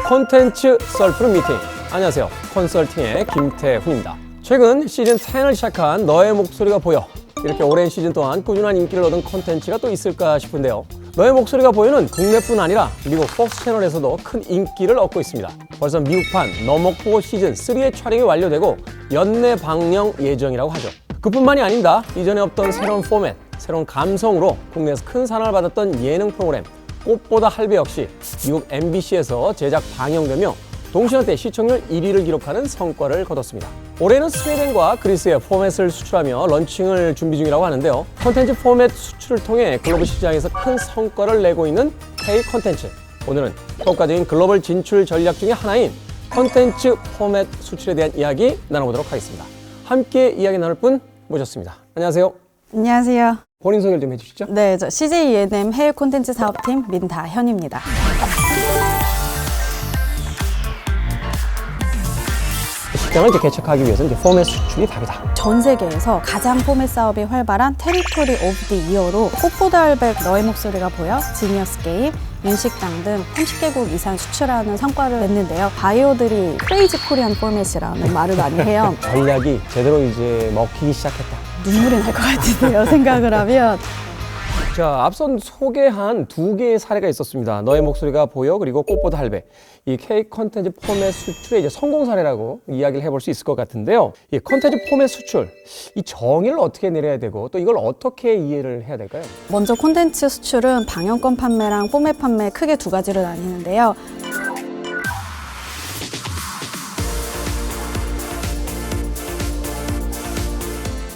콘텐츠 썰프룸 미팅. 안녕하세요. 컨설팅의 김태훈입니다. 최근 시즌 10을 시작한 너의 목소리가 보여. 이렇게 오랜 시즌 동안 꾸준한 인기를 얻은 콘텐츠가 또 있을까 싶은데요. 너의 목소리가 보여는 국내뿐 아니라 미국 폭스 채널에서도 큰 인기를 얻고 있습니다. 벌써 미국판 너목보 시즌 3의 촬영이 완료되고 연내 방영 예정이라고 하죠. 그뿐만이 아닙니다. 이전에 없던 새로운 포맷, 새로운 감성으로 국내에서 큰 사랑을 받았던 예능 프로그램 꽃보다 할배 역시 미국 MBC에서 제작 방영되며 동시간대 시청률 1위를 기록하는 성과를 거뒀습니다. 올해는 스웨덴과 그리스에 포맷을 수출하며 런칭을 준비 중이라고 하는데요. 콘텐츠 포맷 수출을 통해 글로벌 시장에서 큰 성과를 내고 있는 K 콘텐츠. 오늘은 효과적인 글로벌 진출 전략 중에 하나인 콘텐츠 포맷 수출에 대한 이야기 나눠보도록 하겠습니다. 함께 이야기 나눌 분 모셨습니다. 안녕하세요. 안녕하세요. 본인 소개를 좀 해주시죠. 네, 저 CJ ENM 해외 콘텐츠 사업팀 민다현입니다. 시장을 이제 개척하기 위해서 이제 포맷 수출이 답이다. 전 세계에서 가장 포맷 사업이 활발한 테리토리 오브 디 이어로 꽃보다 할백, 너의 목소리가 보여, 지니어스 게임, 윤식당 등 30개국 이상 수출하는 성과를 냈는데요. 바이오들이 크레이지 코리안 포맷이라는 말을 많이 해요. 전략이 제대로 이제 먹히기 시작했다. 눈물이 날 것 같은데요, 생각을 하면. 자, 앞선 소개한 두 개의 사례가 있었습니다. 너의 목소리가 보여, 그리고 꽃보다 할배. 이 K 콘텐츠 포맷 수출의 이제 성공 사례라고 이야기를 해볼 수 있을 것 같은데요. 이 콘텐츠 포맷 수출, 이 정의를 어떻게 내려야 되고 또 이걸 어떻게 이해를 해야 될까요? 먼저 콘텐츠 수출은 방영권 판매랑 포맷 판매 크게 두 가지로 나뉘는데요.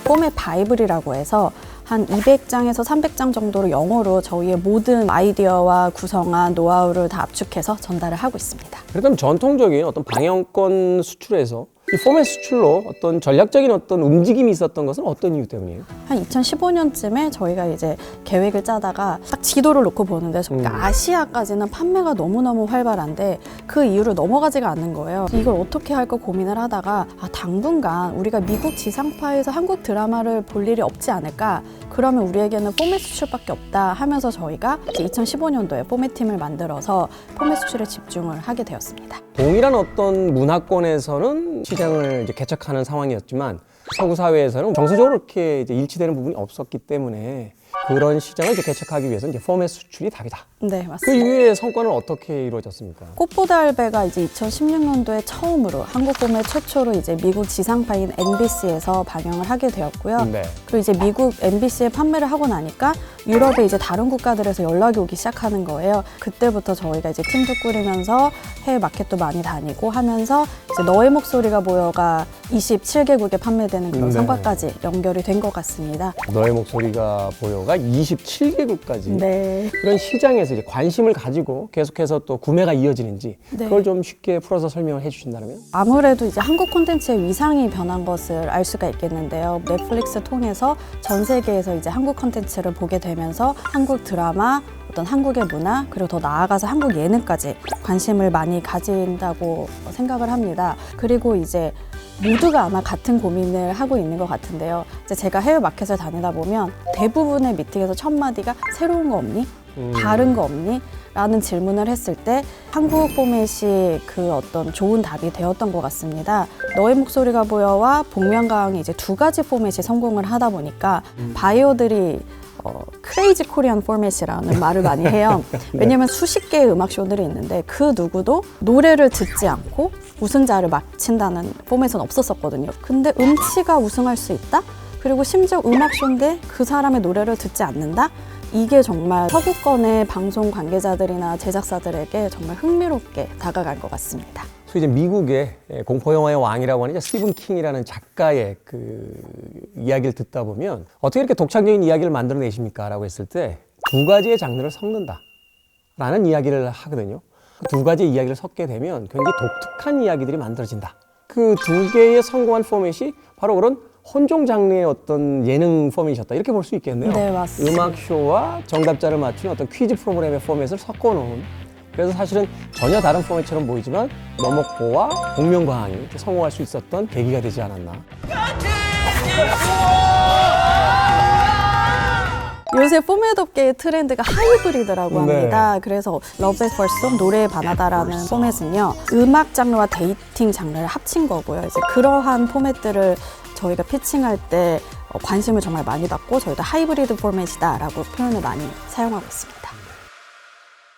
포맷 바이블이라고 해서 한 200장에서 300장 정도로 영어로 저희의 모든 아이디어와 구성안, 노하우를 다 압축해서 전달을 하고 있습니다. 그렇다면 전통적인 어떤 방영권 수출에서 이 포맷 수출로 어떤 전략적인 어떤 움직임이 있었던 것은 어떤 이유 때문이에요? 한 2015년쯤에 저희가 이제 계획을 짜다가 딱 지도를 놓고 보는데 저희가 아시아까지는 판매가 너무너무 활발한데 그 이유를 넘어가지가 않는 거예요. 이걸 어떻게 할까 고민을 하다가 당분간 우리가 미국 지상파에서 한국 드라마를 볼 일이 없지 않을까? 그러면 우리에게는 포맷 수출밖에 없다 하면서 저희가 이제 2015년도에 포맷팀을 만들어서 포맷 수출에 집중을 하게 되었습니다. 동일한 어떤 문화권에서는 시장을 이제 개척하는 상황이었지만 서구 사회에서는 정서적으로 이렇게 이제 일치되는 부분이 없었기 때문에 그런 시장을 이제 개척하기 위해서 이제 포맷 수출이 답이다. 네, 그 맞습니다. 이후의 성과는 어떻게 이루어졌습니까? 꽃보다 할배가 이제 2016년도에 처음으로 한국 포맷 최초로 이제 미국 지상파인 MBC에서 방영을 하게 되었고요. 네. 그리고 이제 미국 MBC에 판매를 하고 나니까 유럽의 이제 다른 국가들에서 연락이 오기 시작하는 거예요. 그때부터 저희가 이제 팀도 꾸리면서 해외 마켓도 많이 다니고 하면서 이제 너의 목소리가 보여가 27개국에 판매되는 그런 네. 성과까지 연결이 된 것 같습니다. 너의 목소리가 보여가 27개국까지 네. 그런 시장에서 이제 관심을 가지고 계속해서 또 구매가 이어지는지 네. 그걸 좀 쉽게 풀어서 설명을 해주신다면? 아무래도 이제 한국 콘텐츠의 위상이 변한 것을 알 수가 있겠는데요. 넷플릭스 통해서 전 세계에서 이제 한국 콘텐츠를 보게 되면서 한국 드라마, 어떤 한국의 문화, 그리고 더 나아가서 한국 예능까지 관심을 많이 가진다고 생각을 합니다. 그리고 이제 모두가 아마 같은 고민을 하고 있는 것 같은데요. 이제 제가 해외 마켓을 다니다 보면 대부분의 미팅에서 첫 마디가 새로운 거 없니? 다른 거 없니? 라는 질문을 했을 때 한국 포맷이 그 어떤 좋은 답이 되었던 것 같습니다. 너의 목소리가 보여와 복면가왕이 이제 두 가지 포맷이 성공을 하다 보니까 바이오들이 크레이지 코리안 포맷이라는 말을 많이 해요. 왜냐면 수십 개의 음악 쇼들이 있는데 그 누구도 노래를 듣지 않고 우승자를 맞힌다는 포맷은 없었었거든요. 근데 음치가 우승할 수 있다? 그리고 심지어 음악 쇼인데 그 사람의 노래를 듣지 않는다? 이게 정말 서구권의 방송 관계자들이나 제작사들에게 정말 흥미롭게 다가갈 것 같습니다. 소위 이제 미국의 공포 영화의 왕이라고 하는 이제 스티븐 킹이라는 작가의 그 이야기를 듣다 보면 어떻게 이렇게 독창적인 이야기를 만들어내십니까? 라고 했을 때 두 가지의 장르를 섞는다 라는 이야기를 하거든요. 두 가지의 이야기를 섞게 되면 굉장히 독특한 이야기들이 만들어진다. 그 두 개의 성공한 포맷이 바로 그런 혼종 장르의 어떤 예능 포맷이었다. 이렇게 볼 수 있겠네요. 네, 맞습니다. 음악 쇼와 정답자를 맞추는 어떤 퀴즈 프로그램의 포맷을 섞어놓은, 그래서 사실은 전혀 다른 포맷처럼 보이지만 너목보와 복면가왕이 성공할 수 있었던 계기가 되지 않았나. 요새 포맷 업계의 트렌드가 하이브리드라고 네. 합니다. 그래서 Love at First Love, 노래에 반하다라는 포맷은요, 음악 장르와 데이팅 장르를 합친 거고요. 이제 그러한 포맷들을 저희가 피칭할 때 관심을 정말 많이 받고 저희도 하이브리드 포맷이다라고 표현을 많이 사용하고 있습니다.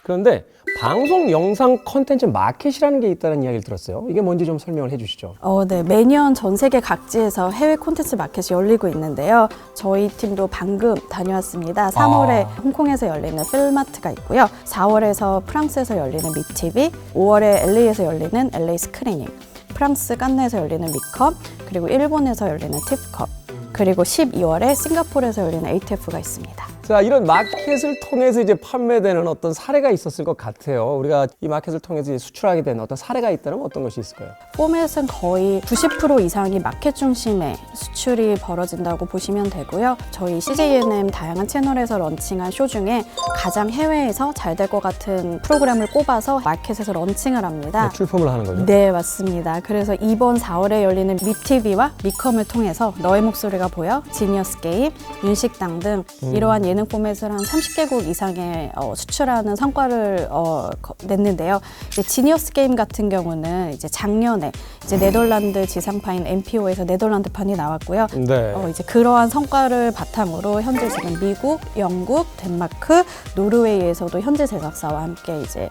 그런데 방송 영상 컨텐츠 마켓이라는 게 있다는 이야기를 들었어요. 이게 뭔지 좀 설명을 해주시죠. 네. 매년 전 세계 각지에서 해외 콘텐츠 마켓이 열리고 있는데요. 저희 팀도 방금 다녀왔습니다. 3월에 홍콩에서 열리는 필마트가 있고요. 4월에서 프랑스에서 열리는 미티비, 5월에 LA에서 열리는 LA 스크리닝, 프랑스 깐느에서 열리는 미컵, 그리고 일본에서 열리는 팁컵, 그리고 12월에 싱가포르에서 열리는 ATF가 있습니다. 자, 이런 마켓을 통해서 이제 판매되는 어떤 사례가 있었을 것 같아요. 우리가 이 마켓을 통해서 이제 수출하게 된 어떤 사례가 있다면 어떤 것이 있을까요? 포맷은 거의 90% 이상이 마켓 중심의 수출이 벌어진다고 보시면 되고요. 저희 CJENM 다양한 채널에서 런칭한 쇼 중에 가장 해외에서 잘 될 것 같은 프로그램을 꼽아서 마켓에서 런칭을 합니다. 출품을 하는 거죠? 네, 맞습니다. 그래서 이번 4월에 열리는 미티비와 미컴을 통해서 너의 목소리가 보여, 지니어스 게임, 윤식당 등 이러한 예능 포맷을 한 30개국 이상의 수출하는 성과를 냈는데요. 이제 지니어스 게임 같은 경우는 이제 작년에 이제 네덜란드 지상파인 NPO에서 네덜란드판이 나왔고요. 네. 이제 그러한 성과를 바탕으로 현재 지금 미국, 영국, 덴마크, 노르웨이에서도 현지 제작사와 함께 이제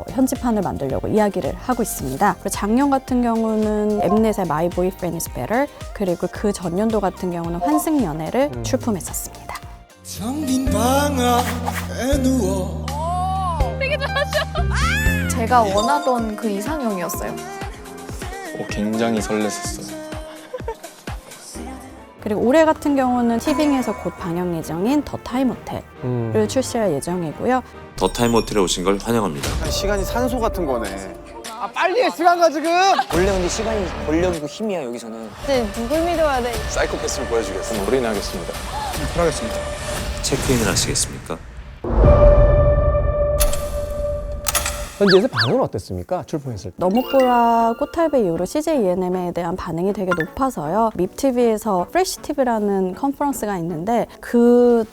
현지판을 만들려고 이야기를 하고 있습니다. 그리고 작년 같은 경우는 엠넷의 My Boyfriend is Better, 그리고 그 전년도 같은 경우는 환승연애를 출품했었습니다. 잠긴 방 안에 누워 제가 원하던 그 이상형이었어요. 굉장히 설렜었어요. 그리고 올해 같은 경우는 티빙에서 곧 방영 예정인 더 타임 호텔을 출시할 예정이고요. 더 타임 호텔에 오신 걸 환영합니다. 시간이 산소 같은 거네. 아 빨리 해, 시간 가 지금. 원래 근데 시간이 권력이고 힘이야 여기서는. 근데 누굴 믿어야 돼? 사이코패스를 보여주겠습니다. 올인하겠습니다. 들어가겠습니다. 체크인을 하시겠습니까? 현지에서 반응은 어땠습니까? 출품했을 때. 너목보라 꽃탈배 이후로 CJENM에 대한 반응이 되게 높아서요. 밉TV에서 프레시TV라는 컨퍼런스가 있는데 그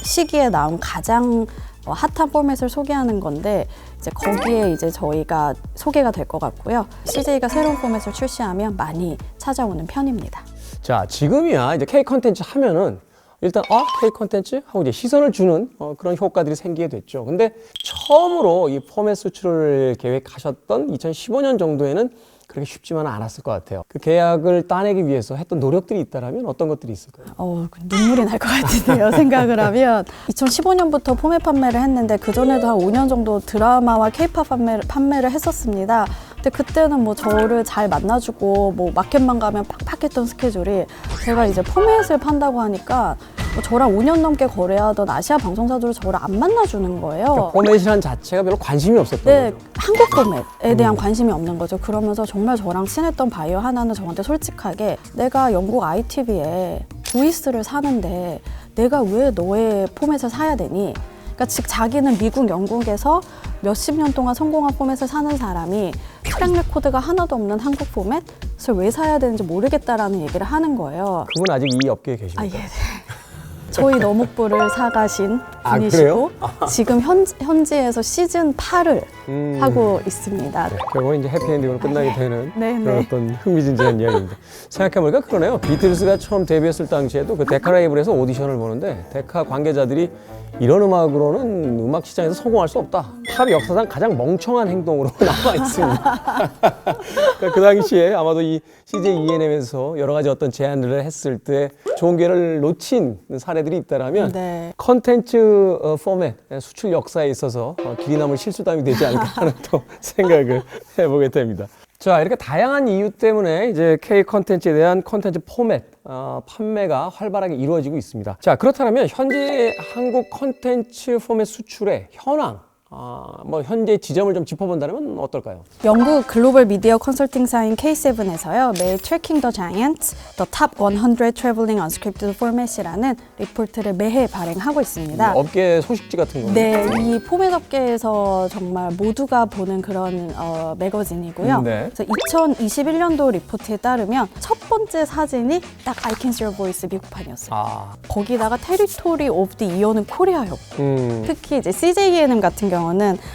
시기에 나온 가장 핫한 포맷을 소개하는 건데 이제 거기에 이제 저희가 소개가 될 것 같고요. CJ가 새로운 포맷을 출시하면 많이 찾아오는 편입니다. 자, 지금이야 이제 K 컨텐츠 하면은 일단 K 컨텐츠 하고 이제 시선을 주는 그런 효과들이 생기게 됐죠. 근데 처음으로 이 포맷 수출을 계획하셨던 2015년 정도에는 그렇게 쉽지만은 않았을 것 같아요. 그 계약을 따내기 위해서 했던 노력들이 있다면 어떤 것들이 있을까요? 눈물이 날 것 같은데요. 생각을 하면 2015년부터 포맷 판매를 했는데 그전에도 한 5년 정도 드라마와 K-팝 판매를 했었습니다. 근데 그때는 뭐 저를 잘 만나주고 뭐 마켓만 가면 팍팍했던 스케줄이 제가 이제 포맷을 판다고 하니까 뭐 저랑 5년 넘게 거래하던 아시아 방송사들을 저를 안 만나주는 거예요. 포맷이란 자체가 별로 관심이 없었던 네, 거죠. 한국 포맷에 대한 관심이 없는 거죠. 그러면서 정말 저랑 친했던 바이어 하나는 저한테 솔직하게 내가 영국 ITV에 보이스를 사는데 내가 왜 너의 포맷을 사야 되니? 그러니까 즉 자기는 미국, 영국에서 몇십 년 동안 성공한 포맷을 사는 사람이 트랙 레코드가 하나도 없는 한국 포맷을 왜 사야 되는지 모르겠다라는 얘기를 하는 거예요. 그분 아직 이 업계에 계십니까? 예. 저희 너목보를 사가신 그래요? 분이시고 지금 현지에서 시즌 8을 하고 있습니다. 결국은 이제 해피엔딩으로 끝나게 되는 네, 그런 네. 어떤 흥미진진한 이야기입니다. 생각해보니까 그러네요. 비틀즈가 처음 데뷔했을 당시에도 그 데카 라이브에서 오디션을 보는데 데카 관계자들이 이런 음악으로는 음악 시장에서 성공할 수 없다. 팝 역사상 가장 멍청한 행동으로 남아 있습니다. 그러니까 그 당시에 아마도 이 CJENM에서 여러 가지 어떤 제안을 했을 때 좋은 기회를 놓친 사례들이 있다라면 네. 컨텐츠 포맷 수출 역사에 있어서 길이 남을 실수담이 되지 않을까 하는 또 생각을 해보게 됩니다. 자, 이렇게 다양한 이유 때문에 이제 K 컨텐츠에 대한 컨텐츠 포맷 판매가 활발하게 이루어지고 있습니다. 자, 그렇다면 현재 한국 컨텐츠 포맷 수출의 현황 뭐 현재 지점을 좀 짚어본다면 어떨까요? 영국 글로벌 미디어 컨설팅사인 K7에서요. 매일 Tracking the Giants, The Top 100 Traveling Unscripted Format이라는 리포트를 매해 발행하고 있습니다. 업계 소식지 같은 거. 네, 이 포맷 업계에서 정말 모두가 보는 그런 매거진이고요. 네. 그래서 2021년도 리포트에 따르면 첫 번째 사진이 딱 I Can See Your Voice 미국판이었어요. 거기다가 Territory of the Year는 코리아였고 특히 이제 CJENM 같은 경우는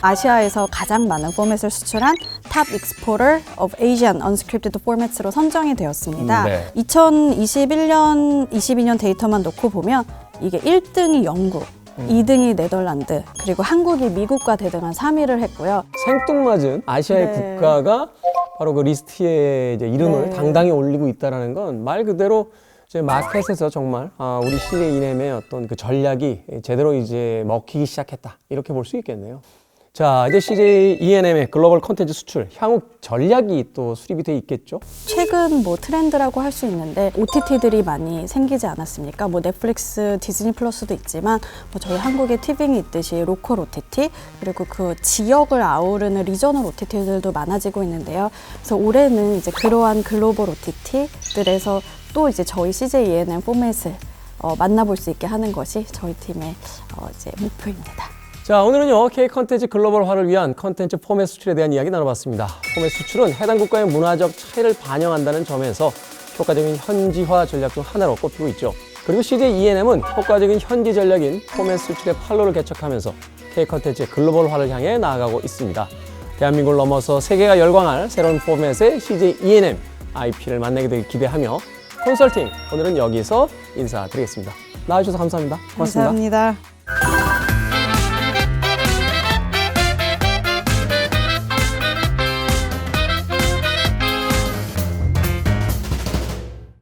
아시아에서 가장 많은 포맷을 수출한 Top Exporter of Asian Unscripted Formats로 선정이 되었습니다. 2021년, 22년 데이터만 놓고 보면 이게 1등이 영국, 2등이 네덜란드, 그리고 한국이 미국과 대등한 3위를 했고요. 생뚱맞은 아시아의 네. 국가가 바로 그 리스트에 이제 이름을 네. 당당히 올리고 있다는 건 말 그대로 이제 마켓에서 정말 우리 CJ ENM의 어떤 그 전략이 제대로 이제 먹히기 시작했다 이렇게 볼 수 있겠네요. 자, 이제 CJ ENM의 글로벌 콘텐츠 수출 향후 전략이 또 수립이 돼 있겠죠? 최근 뭐 트렌드라고 할 수 있는데 OTT들이 많이 생기지 않았습니까? 뭐 넷플릭스, 디즈니 플러스도 있지만 뭐 저희 한국에 티빙이 있듯이 로컬 OTT 그리고 그 지역을 아우르는 리저널 OTT들도 많아지고 있는데요. 그래서 올해는 이제 그러한 글로벌 OTT들에서 또 이제 저희 CJ ENM 포맷을 만나볼 수 있게 하는 것이 저희 팀의 이제 목표입니다. 자, 오늘은요 K 컨텐츠 글로벌화를 위한 컨텐츠 포맷 수출에 대한 이야기 나눠봤습니다. 포맷 수출은 해당 국가의 문화적 차이를 반영한다는 점에서 효과적인 현지화 전략 중 하나로 꼽히고 있죠. 그리고 CJ ENM은 효과적인 현지 전략인 포맷 수출의 판로를 개척하면서 K 컨텐츠의 글로벌화를 향해 나아가고 있습니다. 대한민국을 넘어서 세계가 열광할 새로운 포맷의 CJ ENM IP를 만나게 되길 기대하며 컨설팅 오늘은 여기서 인사드리겠습니다. 나와주셔서 감사합니다. 고맙습니다. 감사합니다.